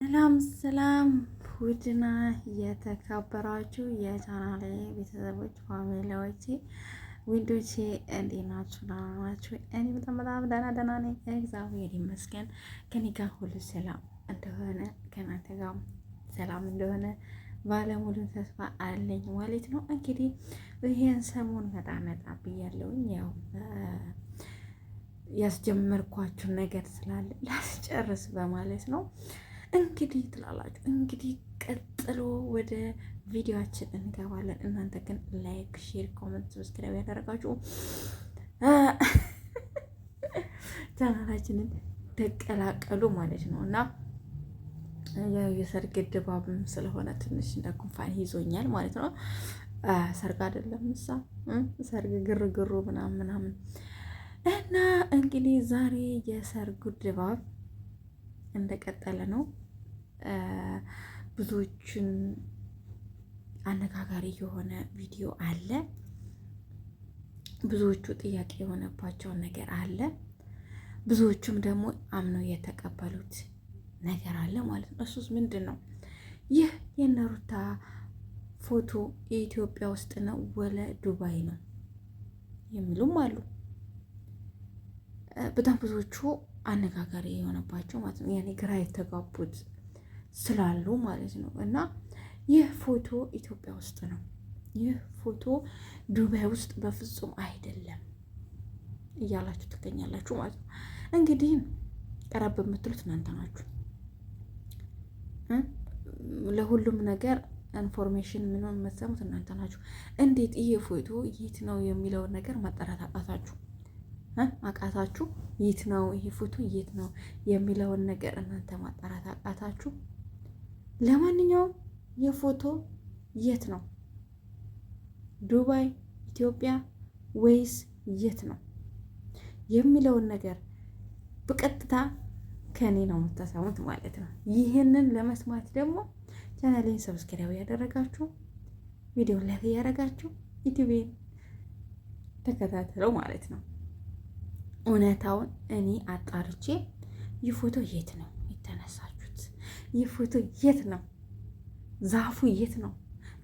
ሰላም ሰላም ውድና የተከበራችሁ የቻናሌ ቤተሰቦች ፋሚሊዎቼ ዊንዶቼ እንዴት ናችሁ? ደህና ናችሁ? እኔ በጣም ደህና ነኝ፣ እግዚአብሔር ይመስገን። ከኔ ጋር ሁሉ ሰላም እንደሆነ ከእናንተ ጋር ሰላም እንደሆነ ባለሙሉ ተስፋ አለኝ ማለት ነው። እንግዲህ ይሄን ሰሞን መጣ ብያለሁኝ። ያው ያስጀመርኳችሁ ነገር ስላለ ላስጨርስ በማለት ነው። እንግዲህ ትላላችሁ። እንግዲህ ቀጥሎ ወደ ቪዲዮአችን እንገባለን። እናንተ ግን ላይክ፣ ሼር፣ ኮሜንት፣ ሰብስክራይብ ያደረጋችሁ ቻናላችንን ተቀላቀሉ ማለት ነው እና የሰርግ ድባብም ስለሆነ ትንሽ እንደ ጉንፋን ይዞኛል ማለት ነው። ሰርግ አይደለም እሳ ሰርግ ግርግሩ ምናምን እና እንግዲህ ዛሬ የሰርጉ ድባብ እንደቀጠለ ነው። ብዙዎችን አነጋጋሪ የሆነ ቪዲዮ አለ። ብዙዎቹ ጥያቄ የሆነባቸውን ነገር አለ። ብዙዎቹም ደግሞ አምነው የተቀበሉት ነገር አለ ማለት ነው። እሱስ ምንድን ነው? ይህ የነሩታ ፎቶ የኢትዮጵያ ውስጥ ነው ወለ ዱባይ ነው የሚሉም አሉ። በጣም ብዙዎቹ አነጋጋሪ የሆነባቸው ማለት ነው። ያኔ ግራ የተጋቡት ስላሉ ማለት ነው። እና ይህ ፎቶ ኢትዮጵያ ውስጥ ነው፣ ይህ ፎቶ ዱባይ ውስጥ በፍጹም አይደለም እያላችሁ ትገኛላችሁ ማለት ነው። እንግዲህ ቀረብ የምትሉት እናንተ ናችሁ። ለሁሉም ነገር ኢንፎርሜሽን ምንም የምትሰሙት እናንተ ናችሁ። እንዴት ይሄ ፎቶ የት ነው የሚለውን ነገር ማጣራት አቃታችሁ? የት ነው ይሄ ፎቶ የት ነው የሚለውን ነገር እናንተ ማጣራት አቃታችሁ? ለማንኛውም የፎቶ የት ነው? ዱባይ፣ ኢትዮጵያ ወይስ የት ነው የሚለውን ነገር በቀጥታ ከኔ ነው የምታሳሙት ማለት ነው። ይህንን ለመስማት ደግሞ ቻናሌን ሰብስክራይብ ያደረጋችሁ ቪዲዮ ላይክ ያደረጋችሁ ዩቲዩብን ተከታተለው ማለት ነው። እውነታውን እኔ አጣርቼ ይህ ፎቶ የት ነው የተነሳችሁት? ይህ ፎቶ የት ነው? ዛፉ የት ነው?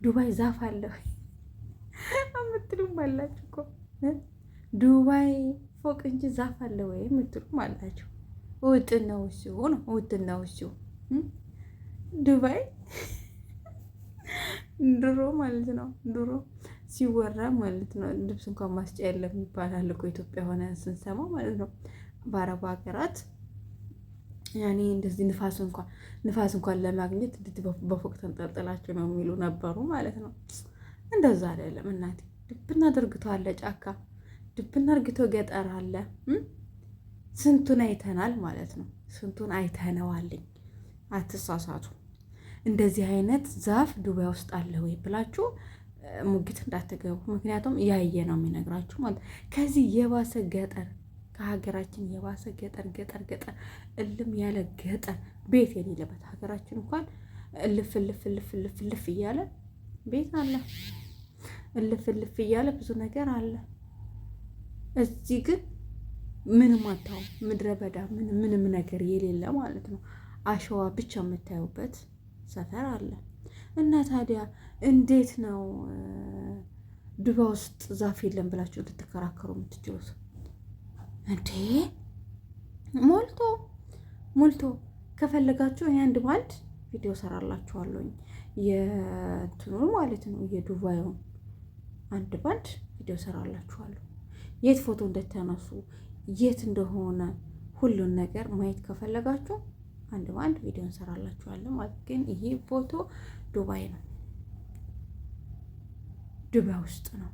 ዱባይ ዛፍ አለ የምትሉም አላችሁ እኮ። ዱባይ ፎቅ እንጂ ዛፍ አለ ወይ የምትሉም አላችሁ። ውጥና ውሲው ነው፣ ውጥና ውሲው ዱባይ ድሮ ማለት ነው። ድሮ ሲወራ ማለት ነው ልብስ እንኳን ማስጫ የለም ይባላል እኮ ኢትዮጵያ ሆነ ስንሰማ ማለት ነው። በአረብ ሀገራት ያኔ እንደዚህ ንፋስ እንኳን ለማግኘት በፎቅ ተንጠልጥላቸው ነው የሚሉ ነበሩ ማለት ነው። እንደዛ አይደለም እናቴ። ድብና ድርግቶ አለ ጫካ፣ ድብና ድርግቶ ገጠር አለ። ስንቱን አይተናል ማለት ነው። ስንቱን አይተነዋልኝ። አትሳሳቱ። እንደዚህ አይነት ዛፍ ዱባይ ውስጥ አለ ወይ ብላችሁ ሙግት እንዳትገቡ። ምክንያቱም ያየ ነው የሚነግራችሁ ማለት ከዚህ የባሰ ገጠር፣ ከሀገራችን የባሰ ገጠር እልም ያለ ገጠር ቤት የሌለበት ሀገራችን እንኳን እልፍ እያለ ቤት አለ። እልፍ እያለ ብዙ ነገር አለ። እዚህ ግን ምንም አታው ምድረ በዳ ምንም ነገር የሌለ ማለት ነው። አሸዋ ብቻ የምታዩበት ሰፈር አለ። እና ታዲያ እንዴት ነው ዱባይ ውስጥ ዛፍ የለም ብላችሁ ልትከራከሩ የምትችሉት እንዴ? ሞልቶ ከፈለጋችሁ አንድ ባንድ ቪዲዮ ሰራላችኋለሁኝ። የእንትኑ ማለት ነው የዱባዩን አንድ ባንድ ቪዲዮ ሰራላችኋለሁ። የት ፎቶ እንደተነሱ የት እንደሆነ ሁሉን ነገር ማየት ከፈለጋችሁ አንድ ባንድ ቪዲዮ እንሰራላችኋለን ማለት። ግን ይሄ ፎቶ ዱባይ ነው፣ ዱባይ ውስጥ ነው።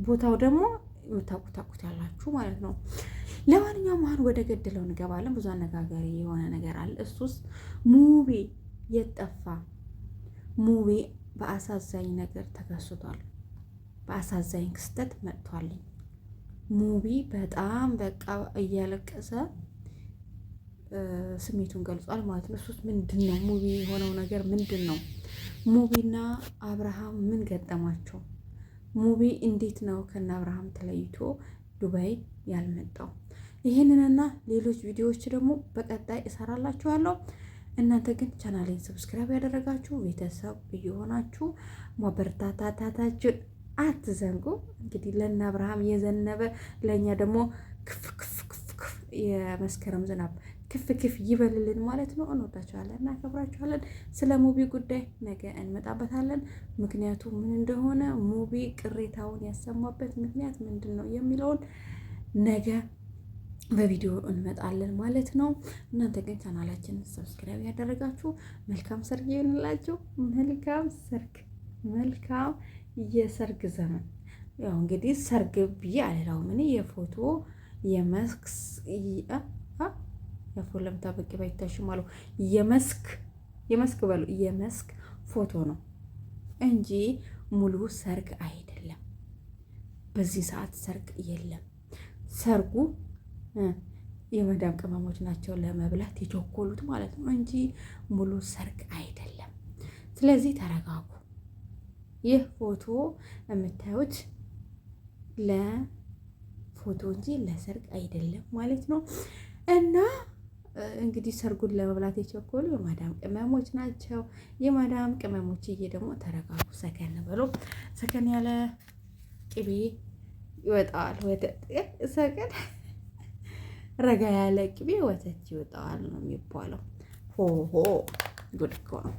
ቦታው ደግሞ የምታውቁት ያላችሁ ማለት ነው። ለማንኛውም አሁን ወደ ገደለው እንገባለን። ብዙ አነጋጋሪ የሆነ ነገር አለ። እሱስ ሙቤ የጠፋ ሙቤ በአሳዛኝ ነገር ተከስቷል። በአሳዛኝ ክስተት መጥቷል። ሙቤ በጣም በቃ እያለቀሰ ስሜቱን ገልጿል ማለት ነው። እሱስ ምንድን ነው? ሙቤ የሆነው ነገር ምንድን ነው? ሙቤና አብርሃም ምን ገጠማቸው? ሙቤ እንዴት ነው ከነ አብርሃም ተለይቶ ዱባይ ያልመጣው? ይህንንና ሌሎች ቪዲዮዎች ደግሞ በቀጣይ እሰራላችኋለሁ። እናንተ ግን ቻናሌን ሰብስክራይብ ያደረጋችሁ ቤተሰብ እየሆናችሁ ማበረታታታችሁን አትዘንጉ። እንግዲህ ለእነ አብርሃም የዘነበ ለእኛ ደግሞ ክፍ ክፍ ክፍ ክፍ የመስከረም ዝናብ ክፍ ክፍ ይበልልን ማለት ነው። እንወዳችኋለን፣ እናከብራችኋለን። ስለ ሙቢ ጉዳይ ነገ እንመጣበታለን። ምክንያቱ ምን እንደሆነ ሙቢ ቅሬታውን ያሰማበት ምክንያት ምንድን ነው የሚለውን ነገ በቪዲዮ እንመጣለን ማለት ነው። እናንተ ግን ቻናላችንን ሰብስክራይብ ያደረጋችሁ መልካም ሰርግ ይሁንላችሁ። መልካም ሰርግ፣ መልካም የሰርግ ዘመን። ያው እንግዲህ ሰርግ ብዬ አልላውም እኔ የፎቶ የመስክ የፎቶ ለምታበቂ ባይታሽም አሉ የመስክ በሉ የመስክ ፎቶ ነው እንጂ ሙሉ ሰርግ አይደለም። በዚህ ሰዓት ሰርግ የለም። ሰርጉ የመዳም ቅመሞች ናቸው ለመብላት የቸኮሉት ማለት ነው እንጂ ሙሉ ሰርግ አይደለም። ስለዚህ ተረጋጉ። ይህ ፎቶ የምታዩት ለፎቶ እንጂ ለሰርግ አይደለም ማለት ነው። እና እንግዲህ ሰርጉን ለመብላት የቸኮሉ የማዳም ቅመሞች ናቸው። የማዳም ቅመሞችዬ ደግሞ ተረጋጉ፣ ሰከን ብሎ ሰከን ያለ ቅቤ ይወጣዋል። ወተት ሰከን ረጋ ያለ ቅቤ ወተት ይወጣዋል ነው የሚባለው። ሆ ጉድ እኮ ነው።